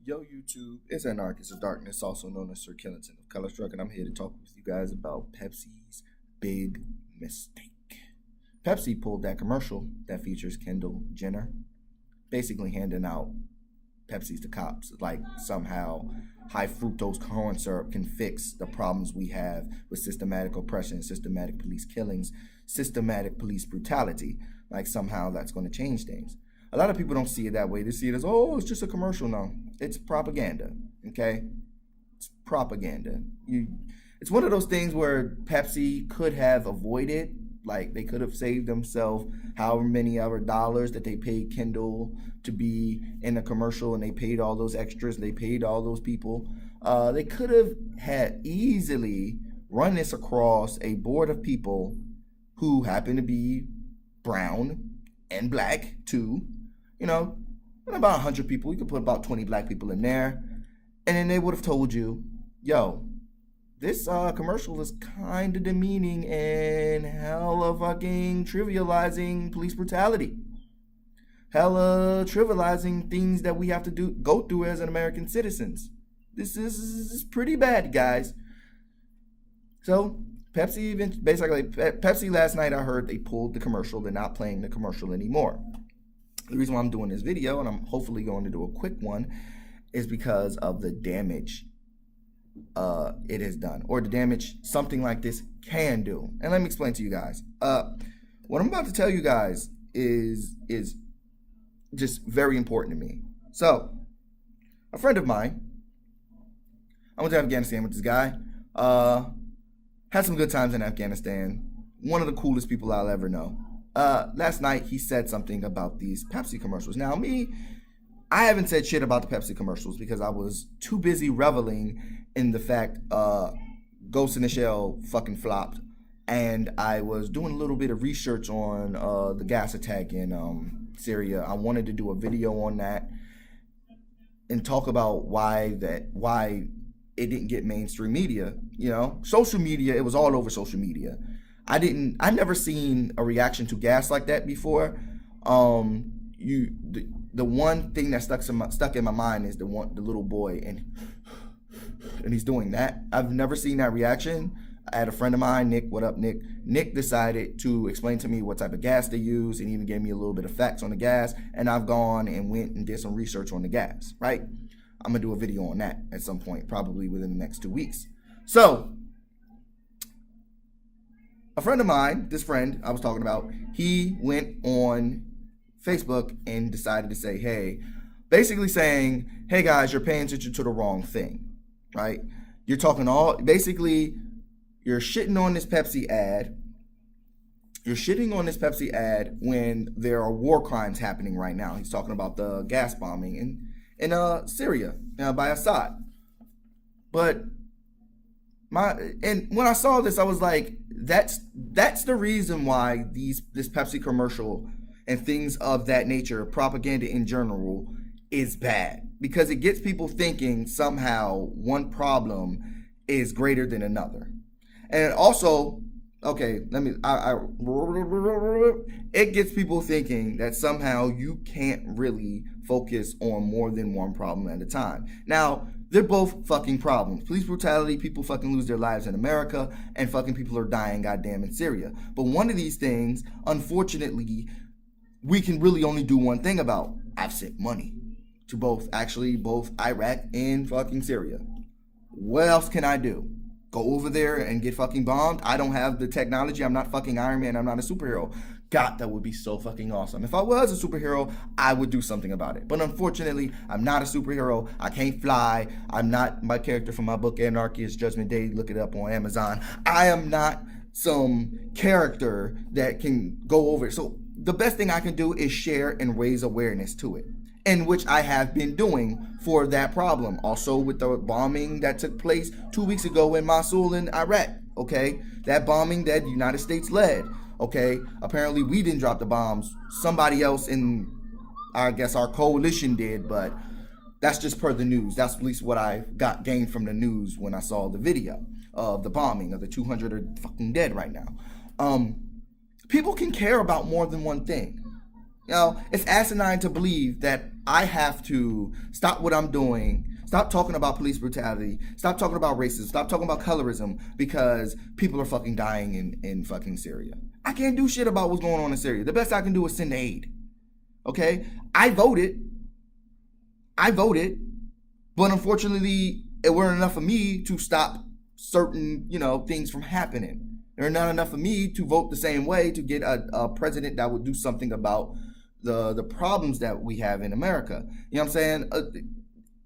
Yo, YouTube, it's Anarchist of Darkness, also known as Sir Killington of Color Struck, and I'm here to talk with you guys about Pepsi's big mistake. Pepsi pulled that commercial that features Kendall Jenner, basically handing out Pepsi's to cops, like somehow high fructose corn syrup can fix the problems we have with systematic oppression, systematic police killings, systematic police brutality, like somehow that's going to change things. A lot of people don't see it that way. They see it as, oh, it's just a commercial. No, it's propaganda, okay? It's propaganda. It's one of those things where Pepsi could have avoided, like they could have saved themselves however many other dollars that they paid Kendall to be in a commercial, and they paid all those extras, and they paid all those people. They could have had easily run this across a board of people who happen to be brown and black too. You know, about 100 people. You could put about 20 black people in there. And then they would have told you, yo, this commercial is kind of demeaning and hella fucking trivializing police brutality. Hella trivializing things that we have to go through as an American citizens. This is pretty bad, guys. So Pepsi last night, I heard they pulled the commercial. They're not playing the commercial anymore. The reason why I'm doing this video, and I'm hopefully going to do a quick one, is because of the damage it has done, or the damage something like this can do. And let me explain to you guys. What I'm about to tell you guys is just very important to me. So, a friend of mine, I went to Afghanistan with this guy. Had some good times in Afghanistan. One of the coolest people I'll ever know. Last night he said something about these Pepsi commercials. Now I haven't said shit about the Pepsi commercials because I was too busy reveling in the fact Ghost in the Shell fucking flopped, and I was doing a little bit of research on the gas attack in Syria. I wanted to do a video on that and talk about why it didn't get mainstream media. You know, social media, it was all over social media. I never seen a reaction to gas like that before. The one thing that stuck in my mind is the little boy and he's doing that. I've never seen that reaction. I had a friend of mine, Nick. What up, Nick? Nick decided to explain to me what type of gas they use and even gave me a little bit of facts on the gas. And I've gone and went and did some research on the gas. Right? I'm gonna do a video on that at some point, probably within the next 2 weeks. So, a friend of mine, this friend I was talking about, he went on Facebook and decided to say, hey, basically saying, hey guys, you're paying attention to the wrong thing, right? You're talking you're shitting on this Pepsi ad. You're shitting on this Pepsi ad when there are war crimes happening right now. He's talking about the gas bombing in Syria by Assad. But when I saw this, I was like, that's the reason why this Pepsi commercial and things of that nature, propaganda in general, is bad, because it gets people thinking somehow one problem is greater than another. And also, it gets people thinking that somehow you can't really focus on more than one problem at a time. Now, they're both fucking problems. Police brutality, people fucking lose their lives in America, and fucking people are dying goddamn in Syria. But one of these things, unfortunately, we can really only do one thing about. I've sent money to both Iraq and fucking Syria. What else can I do? Go over there and get fucking bombed? I don't have the technology. I'm not fucking Iron Man. I'm not a superhero. God, that would be so fucking awesome. If I was a superhero, I would do something about it. But unfortunately, I'm not a superhero. I can't fly. I'm not my character from my book, Anarchist Judgment Day. Look it up on Amazon. I am not some character that can go over it. So the best thing I can do is share and raise awareness to it, in which I have been doing for that problem. Also with the bombing that took place 2 weeks ago in Mosul in Iraq, okay? That bombing that the United States led, okay? Apparently we didn't drop the bombs. Somebody else in, I guess, our coalition did, but that's just per the news. That's at least what I gained from the news when I saw the video of the bombing, of the 200 are fucking dead right now. People can care about more than one thing. You know, it's asinine to believe that I have to stop what I'm doing, stop talking about police brutality, stop talking about racism, stop talking about colorism because people are fucking dying in fucking Syria. I can't do shit about what's going on in Syria. The best I can do is send aid. Okay? I voted, but unfortunately, it weren't enough of me to stop certain, you know, things from happening. There are not enough of me to vote the same way to get a president that would do something about the problems that we have in America. You know what I'm saying?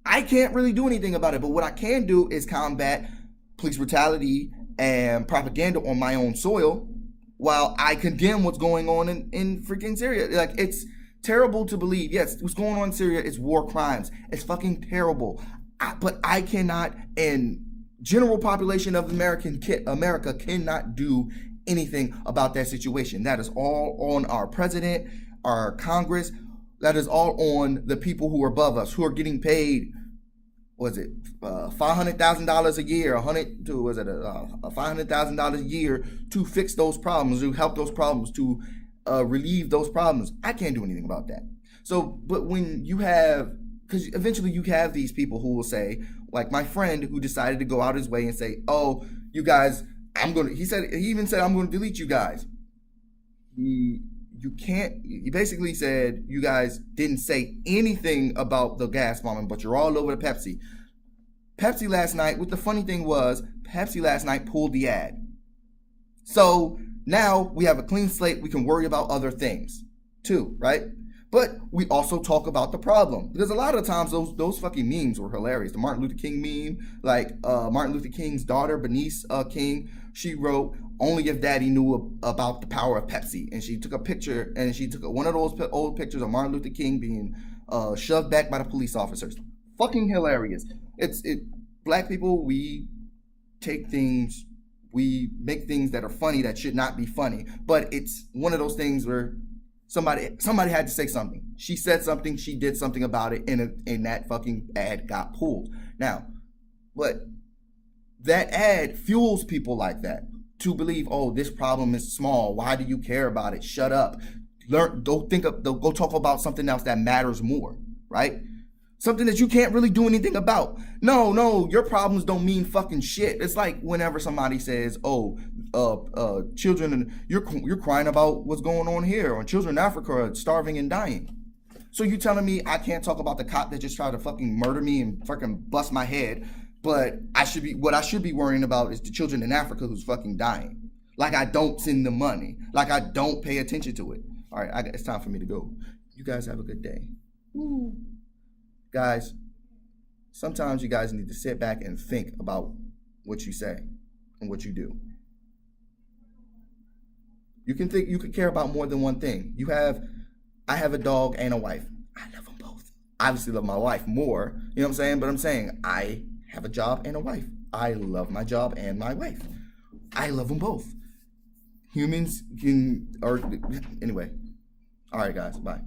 I can't really do anything about it, but what I can do is combat police brutality and propaganda on my own soil while I condemn what's going on in freaking Syria. Like, it's terrible to believe. Yes, what's going on in Syria is war crimes. It's fucking terrible. But I cannot, and general population of America cannot do anything about that situation. That is all on our president, our Congress. That is all on the people who are above us, who are getting paid, $500,000 a year, $500,000 a year to fix those problems, to help those problems, to relieve those problems. I can't do anything about that. So, but when you have, because eventually you have these people who will say, like my friend who decided to go out his way and say, oh, you guys, he even said, I'm going to delete you guys. He basically said, you guys didn't say anything about the gas bombing, but you're all over the Pepsi. Pepsi last night, what the funny thing was, Pepsi last night pulled the ad. So now we have a clean slate. We can worry about other things too, right? But we also talk about the problem, because a lot of times those fucking memes were hilarious. The Martin Luther King meme, like Martin Luther King's daughter, Bernice King, she wrote, only if daddy knew about the power of Pepsi. And she took a picture, and she took one of those old pictures of Martin Luther King being shoved back by the police officers. Fucking hilarious. Black people, we make things that are funny that should not be funny. But it's one of those things where somebody had to say something. She said something, she did something about it, and that fucking ad got pulled. Now, but that ad fuels people like that to believe, oh, this problem is small. Why do you care about it? Shut up. Go talk about something else that matters more, right? Something that you can't really do anything about. No, your problems don't mean fucking shit. It's like whenever somebody says, oh, children, you're crying about what's going on here, or children in Africa are starving and dying. So you telling me I can't talk about the cop that just tried to fucking murder me and fucking bust my head, but what I should be worrying about is the children in Africa who's fucking dying. Like I don't send them money. Like I don't pay attention to it. All right, it's time for me to go. You guys have a good day. Woo. Guys, sometimes you guys need to sit back and think about what you say and what you do. You can care about more than one thing. I have a dog and a wife. I love them both. I obviously love my wife more, you know what I'm saying? But I'm saying I have a job and a wife. I love my job and my wife. I love them both. Humans anyway. All right, guys, bye.